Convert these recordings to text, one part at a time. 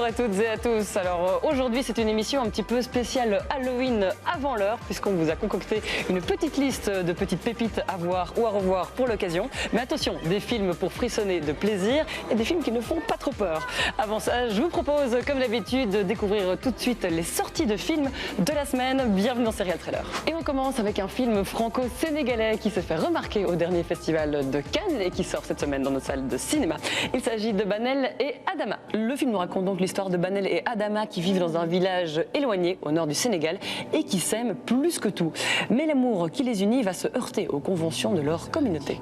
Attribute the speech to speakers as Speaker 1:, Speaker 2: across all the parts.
Speaker 1: Bonjour à toutes et à tous. Alors aujourd'hui c'est une émission un petit peu spéciale Halloween avant l'heure puisqu'on vous a concocté une petite liste de petites pépites à voir ou à revoir pour l'occasion. Mais attention, des films pour frissonner de plaisir et des films qui ne font pas trop peur. Avant ça, je vous propose comme d'habitude de découvrir tout de suite les sorties de films de la semaine. Bienvenue dans Serial Trailer. Et on commence avec un film franco-sénégalais qui s'est fait remarquer au dernier festival de Cannes et qui sort cette semaine dans nos salles de cinéma. Il s'agit de Banel et Adama. Le film nous raconte donc l'histoire de Banel et Adama qui vivent dans un village éloigné au nord du Sénégal et qui s'aiment plus que tout. Mais l'amour qui les unit va se heurter aux conventions de leur communauté.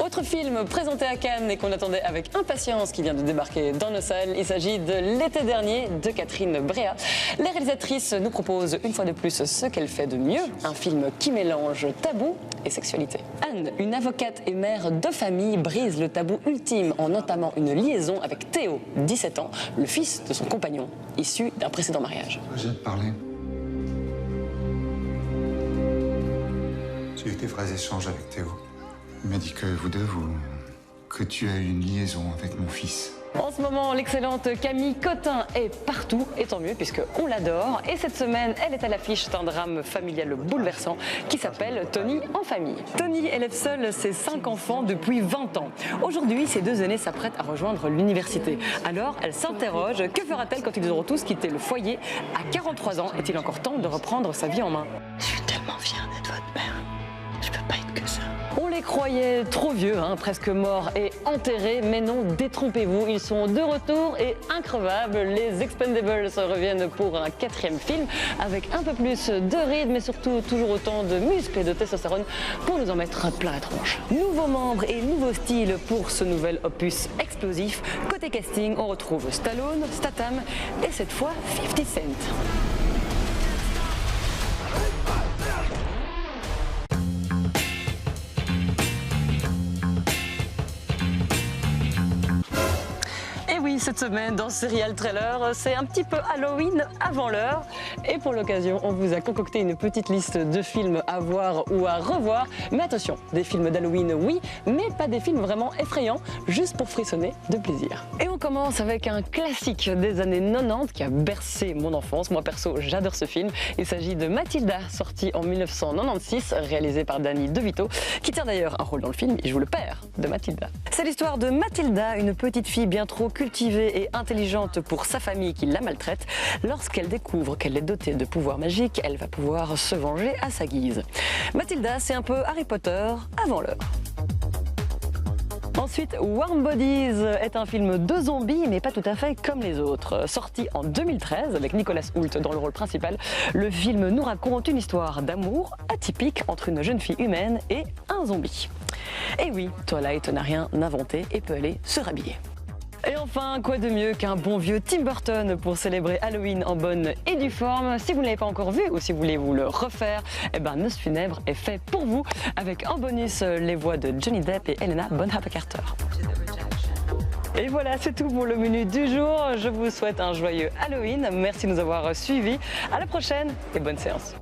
Speaker 1: Autre film présenté à Cannes et qu'on attendait avec impatience qui vient de débarquer dans nos salles, il s'agit de L'été dernier de Catherine Breillat. La réalisatrice nous propose une fois de plus ce qu'elle fait de mieux, un film qui mélange tabou et sexualité. Anne, une avocate et mère de famille, brise le tabou ultime en entamant une liaison avec Théo, 17 ans, le fils de son compagnon, issu d'un précédent mariage.
Speaker 2: J'ai de parler. J'ai eu des vrais échanges avec Théo. Il m'a dit que vous deux, que tu as eu une liaison avec mon fils.
Speaker 1: En ce moment, l'excellente Camille Cotin est partout, et tant mieux puisqu'on l'adore. Et cette semaine, elle est à l'affiche d'un drame familial bouleversant qui s'appelle Tony en famille. Tony élève seule ses 5 enfants depuis 20 ans. Aujourd'hui, ses 2 aînés s'apprêtent à rejoindre l'université. Alors, elle s'interroge, que fera-t-elle quand ils auront tous quitté le foyer? À 43 ans, est-il encore temps de reprendre sa vie en main?
Speaker 3: Je suis tellement fière d'être votre mère. Je peux pas être que ça.
Speaker 1: On les croyait trop vieux, presque morts et enterrés, mais non, détrompez-vous, ils sont de retour et increvables. Les Expendables reviennent pour un 4e film avec un peu plus de rythme, mais surtout toujours autant de muscles et de testostérone pour nous en mettre plein la tronche. Nouveaux membres et nouveau style pour ce nouvel opus explosif. Côté casting, on retrouve Stallone, Statham et cette fois 50 Cent. Cette semaine dans Serial Trailer, c'est un petit peu Halloween avant l'heure et pour l'occasion on vous a concocté une petite liste de films à voir ou à revoir, mais attention, des films d'Halloween oui, mais pas des films vraiment effrayants, juste pour frissonner de plaisir. Et on commence avec un classique des années 90 qui a bercé mon enfance, moi perso j'adore ce film, il s'agit de Mathilda, sorti en 1996, réalisé par Danny DeVito, qui tient d'ailleurs un rôle dans le film, il joue le père de Mathilda. C'est l'histoire de Mathilda, une petite fille bien trop cultivée et intelligente pour sa famille qui la maltraite. Lorsqu'elle découvre qu'elle est dotée de pouvoirs magiques, elle va pouvoir se venger à sa guise. Mathilda, c'est un peu Harry Potter avant l'heure. Ensuite, Warm Bodies est un film de zombies, mais pas tout à fait comme les autres. Sorti en 2013 avec Nicolas Hoult dans le rôle principal, le film nous raconte une histoire d'amour atypique entre une jeune fille humaine et un zombie. Et oui, Twilight n'a rien inventé et peut aller se rhabiller. Et enfin, quoi de mieux qu'un bon vieux Tim Burton pour célébrer Halloween en bonne et due forme. Si vous ne l'avez pas encore vu ou si vous voulez vous le refaire, Noces funèbres est fait pour vous avec en bonus les voix de Johnny Depp et Helena Bonham Carter. Et voilà, c'est tout pour le menu du jour. Je vous souhaite un joyeux Halloween. Merci de nous avoir suivis. À la prochaine et bonne séance.